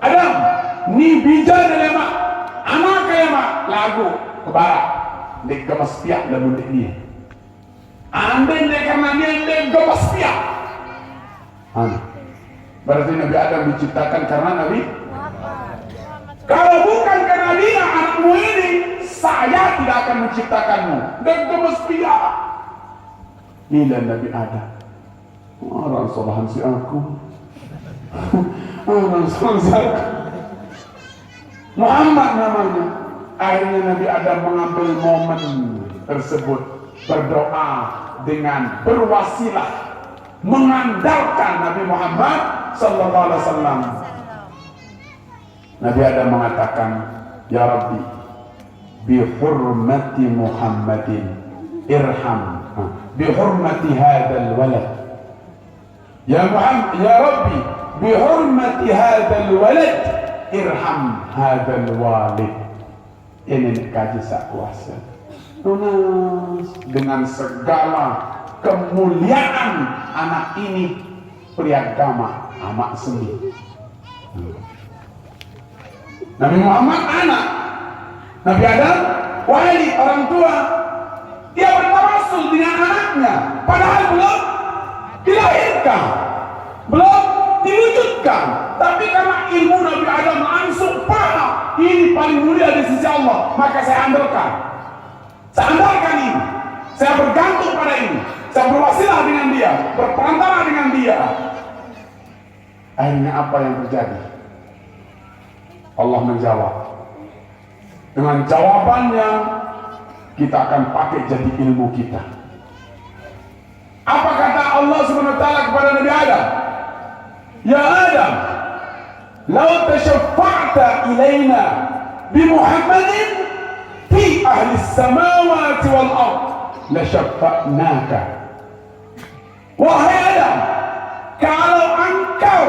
Speaker 1: Adam, ni bija na lama anak kaya ma lagu kebara dek gemas piak dan bundik dia andai dek karena dia dek gemas piak. Berarti Nabi Adam diciptakan karena Nabi. Kalau bukan karena dia anakmu ini, saya tidak akan menciptakanmu dek gemas piak. Inilah Nabi Adam. Orang salahan si aku. Orang salahan si aku. Muhammad namanya. Akhirnya Nabi Adam mengambil momen tersebut berdoa dengan berwasilah mengandalkan Nabi Muhammad sallallahu alaihi wasallam. Nabi Adam mengatakan, ya Rabbi, bi hurmati Muhammadin irham, bi hurmati hadzal walad. Ya Muhammad, ya Rabbi, bi hurmati hadzal walad irham hadzal walid. Ini kaji sak kuasa. Tunas dengan segala kemuliaan anak ini priagama amat seni. Nabi Muhammad anak, Nabi Adam wali orang tua. Dia bertawasul dengan anaknya, padahal belum dilahirkan, belum diwujudkan. Tapi karena ilmu Nabi Adam langsung paham ini paling mulia di sisi Allah, maka saya andalkan. Saya andalkan ini. Saya bergantung pada ini. Saya berwasilah dengan dia, berperantara dengan dia. Akhirnya apa yang terjadi? Allah menjawab dengan jawaban yang kita akan pakai jadi ilmu kita. Apa kata Allah Subhanahu wa taala kepada Nabi Adam? Ya Adam, law tashaffa'ta ilaina bi Muhammadin fi ahli samawati wal ard la syaffa'naka. Wahai Adam, kalau engkau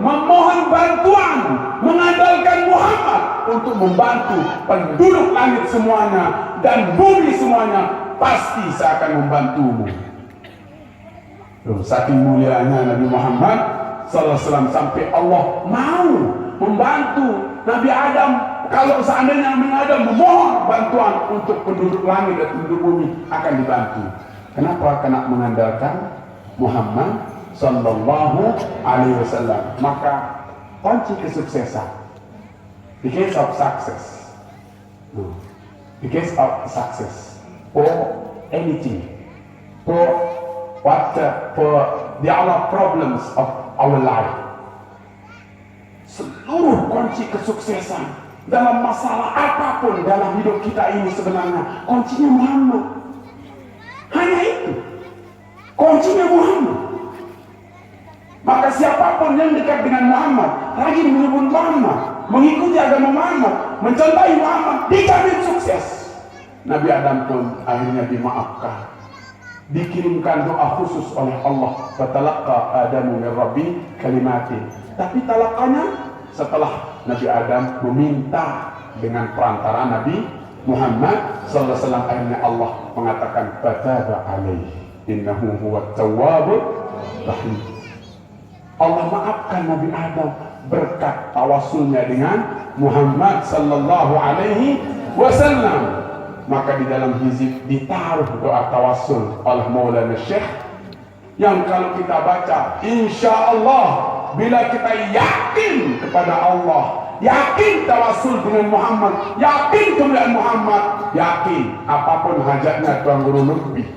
Speaker 1: memohon bantuan, mengandalkan Muhammad untuk membantu penduduk langit semuanya dan bumi semuanya, pasti saya akan membantumu. Saking mulianya Nabi Muhammad sallallahu alaihi wasallam sampai Allah mau membantu Nabi Adam. Kalau seandainya Nabi Adam memohon bantuan untuk penduduk langit dan penduduk bumi, akan dibantu. Kenapa? Karena mengandalkan Muhammad sallallahu alaihi wasallam. Maka kunci kesuksesan, the case of success, the case of success for anything, for the other problems of our life. Seluruh kunci kesuksesan dalam masalah apapun dalam hidup kita ini sebenarnya kuncinya Muhammad. Hanya itu, kuncinya Muhammad. Maka siapapun yang dekat dengan Muhammad, rajin menyebut Muhammad, mengikuti agama Muhammad, mencontohi Muhammad, dijamin sukses. Nabi Adam pun akhirnya dimaafkan, dikirimkan doa khusus oleh Allah. Fatalaqqa Adamu min Rabbi kalimatin. Tapi talaqanya setelah Nabi Adam meminta dengan perantara Nabi Muhammad sallallahu alaihi wasallam, akhirnya Allah mengatakan fataba alaihi innahu huwat tawwabur rahim. Allah maafkan Nabi Adam berkat tawasulnya dengan Muhammad sallallahu alaihi wasallam. Maka di dalam hizib ditaruh doa tawasul oleh Maulana Syekh, yang kalau kita baca, insya Allah, bila kita yakin kepada Allah, yakin tawasul dengan Muhammad, yakin kemuliaan Muhammad, yakin apapun hajatnya Tuan Guru Lutfi,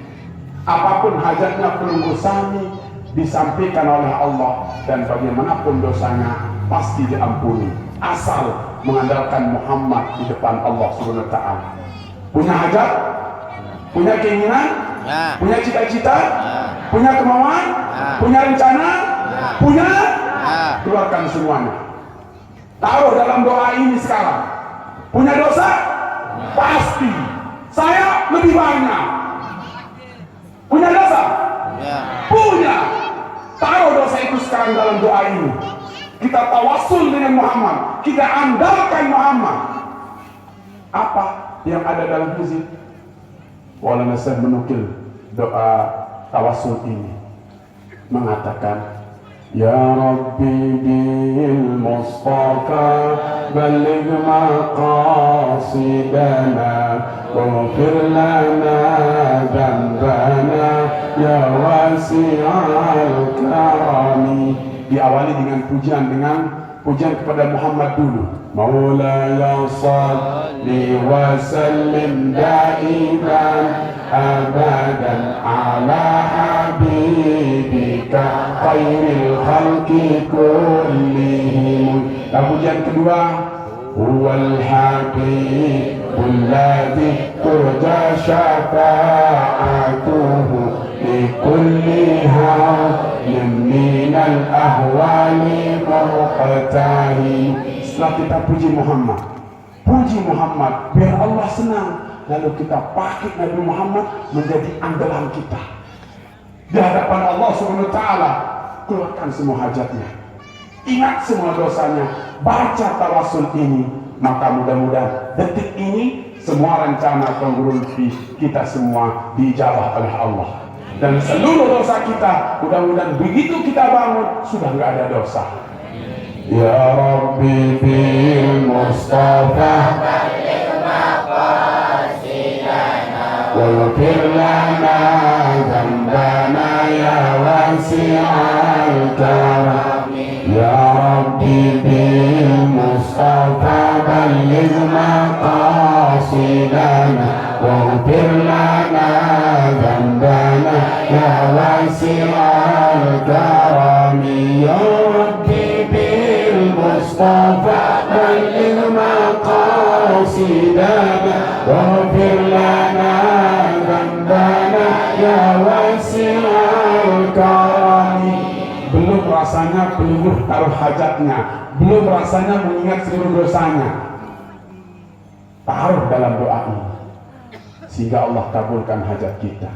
Speaker 1: apapun hajatnya Pelunggu Sami, disampaikan oleh Allah, dan bagaimanapun dosanya pasti diampuni, asal mengandalkan Muhammad di depan Allah Subhanahu wa taala. Punya hajat, punya keinginan, ya, punya cita-cita, ya, punya kemauan, ya, punya rencana, ya, punya, ya, keluarkan semuanya, taruh dalam doa ini sekarang. Punya dosa, ya, pasti saya lebih banyak. Punya dosa, ya, punya, taruh dosa itu sekarang dalam doa ini. Kita tawasul dengan Muhammad, kita andalkan Muhammad. Apa yang ada dalam hizib? Maulana Syekh menukil doa tawasul ini, mengatakan, Ya Rabbi bil Mustafa baligh maqasidana waghfir lana dhanbana ya wasi'al karami. Diawali dengan pujian kepada Muhammad dulu. Maulaya salli wa sallim daiman abadan ala habibika khairil khalqi kullihim. Dan pujian kedua, huwal habibul ladzi turja syafa'atuhu li kulli halin minal ahwali muqtahi. Setelah kita puji Muhammad, biar Allah senang, lalu kita pakai Nabi Muhammad menjadi andalan kita di hadapan Allah Subhanahu wa taala. Keluarkan semua hajatnya, ingat semua dosanya, baca tawasul ini, maka mudah-mudahan detik ini semua rencana penggurun kita semua dijawab oleh Allah, dan seluruh dosa kita mudah-mudahan begitu kita bangun sudah nggak ada dosa. Ya Rabbi bil Mustafa waghfir lana dzambana ya wasi'al karam. Ya Rabbi bil Mustafa balligh maqasidana waghfir lana dzambana ya wasi'al karam. Ya Rabbi bil Mustafa balligh maqasidana waghfir lana dzambana ya wasi'al karam. Belum rasanya peluruh taruh hajatnya, belum rasanya mengingat seluruh dosanya, taruh dalam doa ini sehingga Allah kabulkan hajat kita.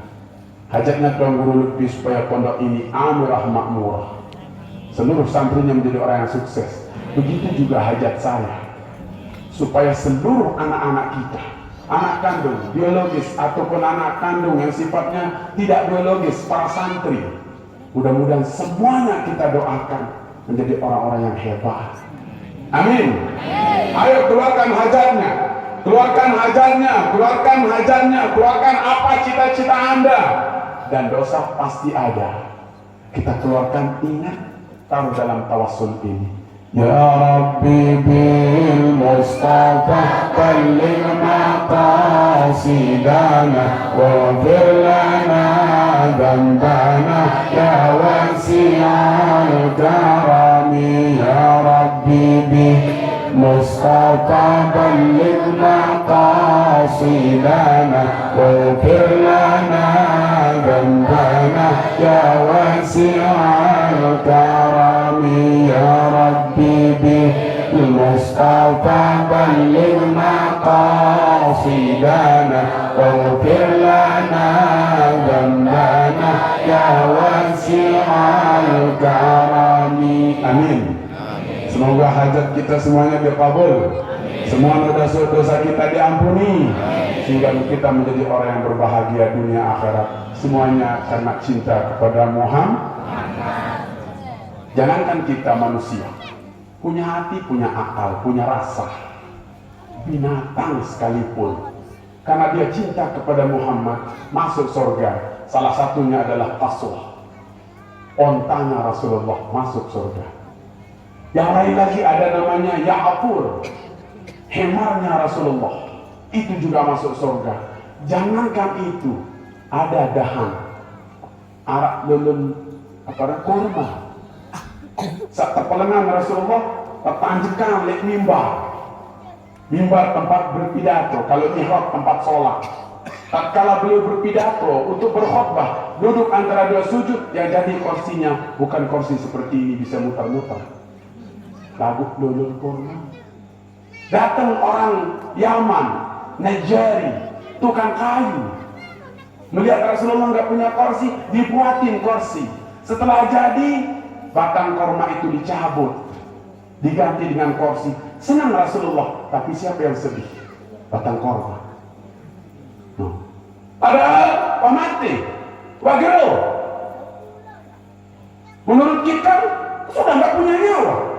Speaker 1: Hajatnya Tuan Guru Lutfi supaya pondok ini amirah makmurah, seluruh santrinya menjadi orang yang sukses. Begitu juga hajat saya, supaya seluruh anak-anak kita, anak kandung biologis ataupun anak kandung yang sifatnya tidak biologis, para santri, mudah-mudahan semuanya kita doakan menjadi orang-orang yang hebat. Amin. Ayo keluarkan hajatnya, keluarkan hajatnya, keluarkan hajatnya, keluarkan apa cita-cita Anda. Dan dosa pasti ada, kita keluarkan, ingat, taruh dalam tawassul ini. Ya Rabbi bil Mustafa balligh maqasidana waghfir lana dzambana ya wasi'al karam. Ya Rabbi bil Mustafa balligh maqasidana waghfir lana dzambana ya wasi'al karam. Ya Rabbi bil Mustafa balligh maqasidana waghfir lana dzambana ya wasi'al karam. Amin. Semoga hajat kita semuanya dikabul, semua dosa-dosa kita diampuni, sehingga kita menjadi orang yang berbahagia dunia akhirat, semuanya karena cinta kepada Muhammad. Jangankan kita manusia, punya hati, punya akal, punya rasa, binatang sekalipun, karena dia cinta kepada Muhammad, masuk surga. Salah satunya adalah Qaswah, ontanya Rasulullah masuk surga. Yang lain lagi ada namanya Ya'fur, hemarnya Rasulullah, itu juga masuk surga. Jangankan itu, ada dahan arak lulun kurma, saat terpelengan Rasulullah tertanjakan oleh mimbar tempat berpidato. Kalau mihrab tempat sholat. Tatkala beliau berpidato untuk berkhutbah, duduk antara dua sujud, yang jadi kursinya bukan kursi seperti ini bisa muter-muter, labuk lulun kurma. Datang orang Yaman, Najari, tukang kayu, melihat Rasulullah nggak punya kursi, dibuatin kursi. Setelah jadi, batang korma itu dicabut, diganti dengan kursi. Senang Rasulullah, tapi siapa yang sedih? Batang korma. Padahal pamati, wagero, menurut kita sudah nggak punya nyawa,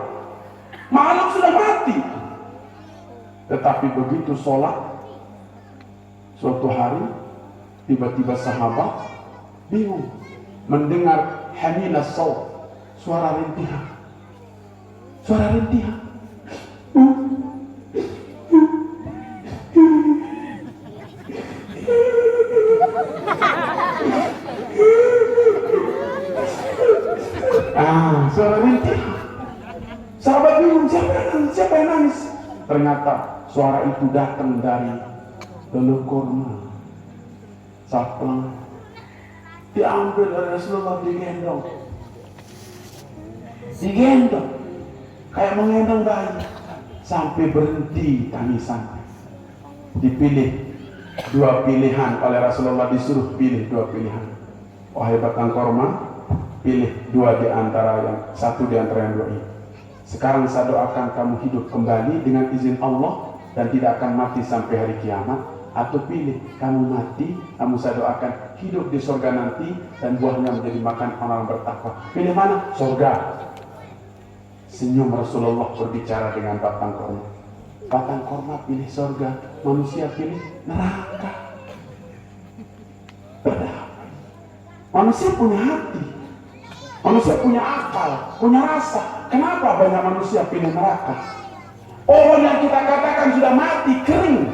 Speaker 1: makhluk sudah mati. Tetapi begitu sholat, suatu hari tiba-tiba sahabat bingung mendengar haminas saut, suara rintihan. Suara rintihan. Sahabat bingung, siapa yang nangis? Ternyata suara itu datang dari Teluk Kurma. Saplang diambil oleh Rasulullah, digendong kayak menggendong bayi, sampai berhenti tangisan. Dipilih dua pilihan oleh Rasulullah, disuruh pilih dua pilihan. Wahai batang korma, pilih satu di antara yang dua ini. Sekarang saya doakan kamu hidup kembali dengan izin Allah dan tidak akan mati sampai hari kiamat. Atau pilih kamu mati, kamu saya doakan hidup di surga nanti dan buahnya menjadi makan orang bertakwa. Pilih mana? Surga. Senyum Rasulullah berbicara dengan batang korma. Batang korma pilih surga, manusia pilih neraka. Beda. Manusia punya hati, manusia punya akal, punya rasa. Kenapa banyak manusia pilih neraka? Pohon yang kita katakan sudah mati, kering,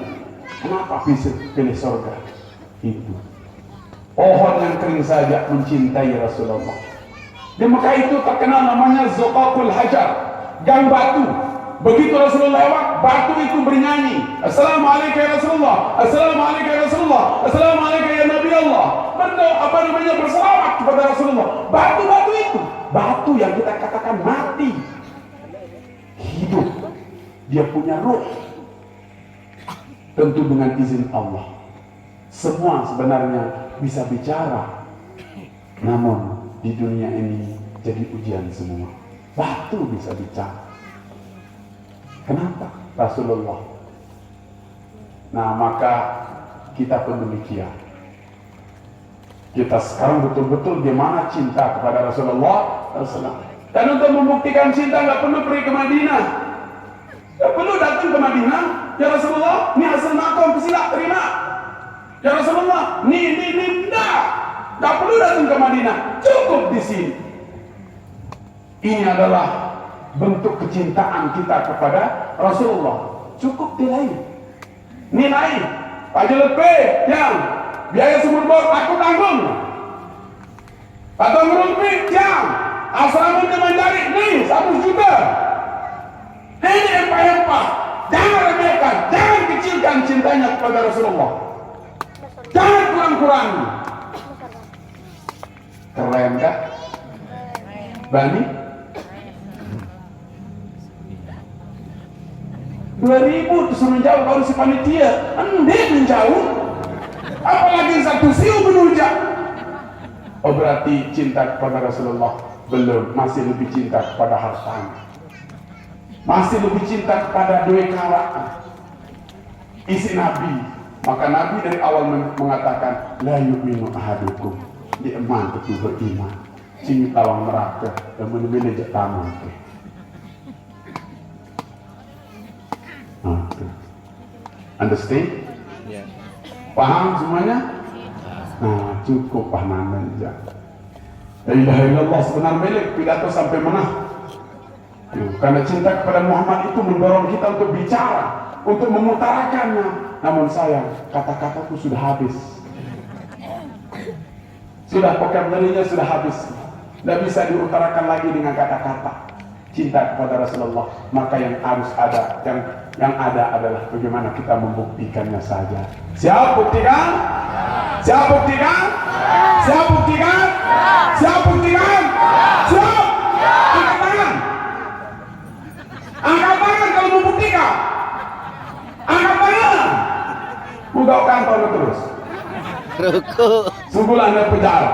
Speaker 1: kenapa bisa pilih surga? Itu pohon yang kering saja mencintai Rasulullah. Di Mekah itu terkenal namanya Zuqaqul Hajar, gang batu. Begitu Rasulullah lewat, batu itu bernyanyi, Assalamualaikum ya Rasulullah, Assalamualaikum ya Rasulullah, Assalamualaikum ya Nabi Allah. Berselawat kepada Rasulullah. Batu-batu itu, batu yang kita katakan mati, hidup. Dia punya ruh. Tentu dengan izin Allah. Semua sebenarnya bisa bicara, namun di dunia ini jadi ujian semua. Batu bisa bicara. Kenapa? Rasulullah. Nah, maka kita pun demikian. Kita sekarang betul-betul gimana cinta kepada Rasulullah SAW. Dan untuk membuktikan cinta nggak perlu pergi ke Madinah, nggak perlu datang ke Madinah. Ya Rasulullah, ini hasil makom, sila terima. Ya Rasulullah, ini nggak perlu datang ke Madinah, cukup di sini. Ini adalah bentuk kecintaan kita kepada Rasulullah. Cukup nilai Pak JLP yang biaya sumur bor aku tanggung, Pak Tonggrumpi yang asrama Mandari nih 100 juta. Ini empah-empah, jangan remehkan, jangan kecilkan cintanya kepada Rasulullah, jangan kurang-kurangi. Keren gak? Bani 2000 disuruh menjauh baru si panitia endek menjauh, apalagi satu siu menunjuk. Oh, berarti cinta kepada Rasulullah belum, masih lebih cinta kepada hartanya, masih lebih cinta kepada duit karak isi Nabi. Maka Nabi dari awal mengatakan la yu'minu ahadukum, di eman itu beriman sini tawang neraka dan menemani jek taman. Understand? Yeah. Paham semuanya? Nah, cukup paham aja. La ilaha illallah sebenar milik pidato sampai mana? Karena cinta kepada Muhammad itu mendorong kita untuk bicara, untuk memutarakannya. Namun sayang, kata-kataku sudah habis. Sudah vocabulary-nya sudah habis. Tidak bisa diutarakan lagi dengan kata-kata. Cinta kepada Rasulullah, maka yang harus ada, yang ada adalah bagaimana kita membuktikannya saja. Siap buktikan? Siap buktikan? Siap buktikan? Siap buktikan? Siap? Angkat tangan. Angkat tangan kalau mau buktikan. Angkat tangan. Buka kantong terus. Sungguh Anda penjara.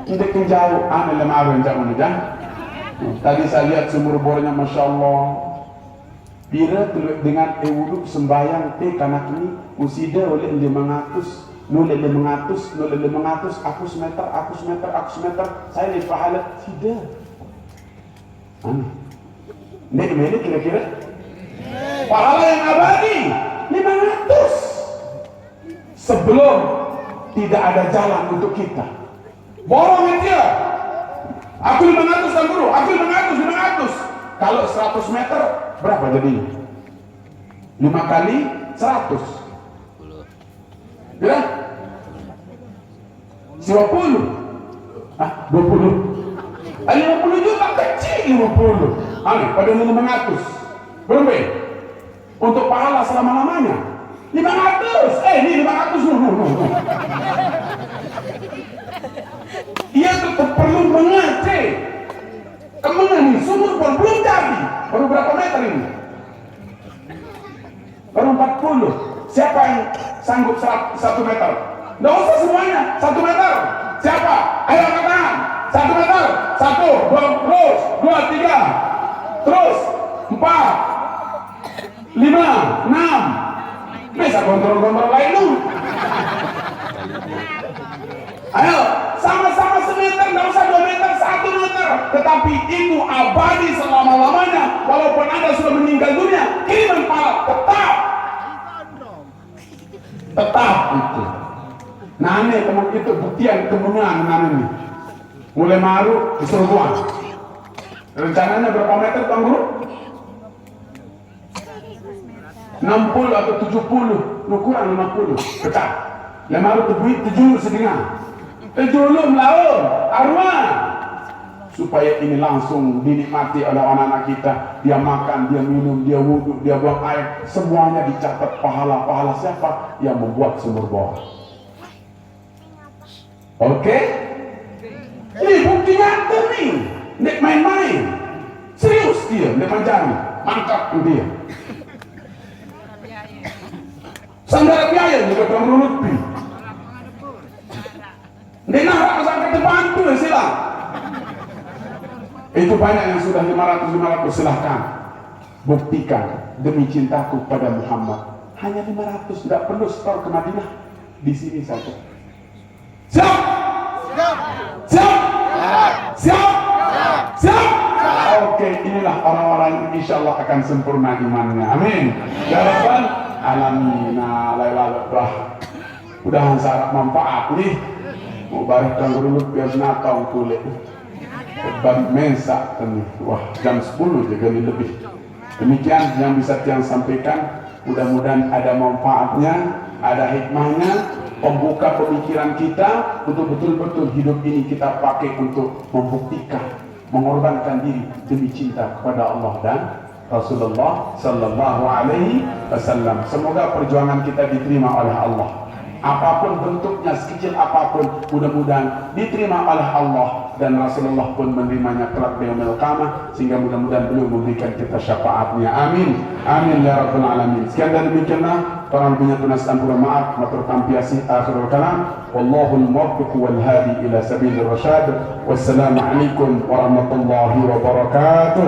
Speaker 1: Tidak menjauh, Anda lemah menjauh menjauh. Tadi saya lihat sumur bornya, masya Allah. Bila dengan ewuduk sembayang kanak ini usida oleh 500, nolak 500, aku semeter, saya ni pahala tidak. Aneh. Ini kira-kira pahala yang abadi 500 sebelum tidak ada jalan untuk kita. Borong dia. Aku 500 dan guru, aku 500. Kalau 100 meter berapa jadinya? 5 kali 100. Ya? 20. 20. 50 juta kecil 50. Aneh, pada 500. Belum be? Untuk pahala selama-lamanya 500. Ini 500 Ia tetap perlu mengerti. Kemenangan nih, sumur pun belum jadi. Baru berapa meter ini? Baru 40. Siapa yang sanggup 1 meter? Nggak usah semuanya, 1 meter. Siapa? Ayo angkat tangan. 1 meter. 1, 2, terus 2, 3, terus 4, 5, 6. Bisa kontrol lain lu. Ayo, sama-sama semeter, nggak usah 2 meter, 1 meter. Tetapi itu abadi selama-lamanya. Walaupun Anda sudah meninggal dunia, kiriman pahala tetap itu. Nah ini teman itu buktian kemenangan nah ini. Mulai maru disuruh buang. Rencananya berapa meter Bang Guru? 60 atau 70, kurang 50, pecah. Lemaru tebuit 7 setengah. 7 melaut, arwah. Supaya ini langsung dinikmati oleh anak-anak kita. Dia makan, dia minum, dia wudhu, dia buang air. Semuanya dicatat pahala-pahala siapa yang membuat sumur bor. Oke? Ini bukti nyata nih. Nek main-main. Serius dia, nek manjani. Mantap dia. Sanggara biaya juga kamu lebih. Nek nak sampai depan tuh silang. Itu banyak yang sudah 500 silahkan buktikan demi cintaku pada Muhammad. Hanya 500, tidak perlu setor ke Madinah, di sini saja. Siap? Siap? Oke, inilah orang-orang yang insya Allah akan sempurna imannya. Amin. Ya Rabbal alamin. Mudah-mudahan syarat manfaat nih. Mubarak dulu biar natau kulit. Ban mensak wah jam 10 juga lebih. Demikian yang bisa yang sampaikan. Mudah-mudahan ada manfaatnya, ada hikmahnya, pembuka pemikiran kita untuk betul-betul hidup ini kita pakai untuk membuktikan, mengorbankan diri demi cinta kepada Allah dan Rasulullah Sallallahu Alaihi Wasallam. Semoga perjuangan kita diterima oleh Allah. Apapun bentuknya, sekecil apapun, mudah-mudahan diterima oleh Allah dan Rasulullah pun menerimanya kelak di yaumil qiyamah, sehingga mudah-mudahan beliau memberikan kita syafaatnya. Amin. Amin ya rabbal alamin. Sekian dan demikianlah para punya tunas tanpa maaf matur tampiasi akhirul kalam. Wallahul muwaffiq wal hadi ila sabilir rasyad. Wassalamu alaikum warahmatullahi wabarakatuh.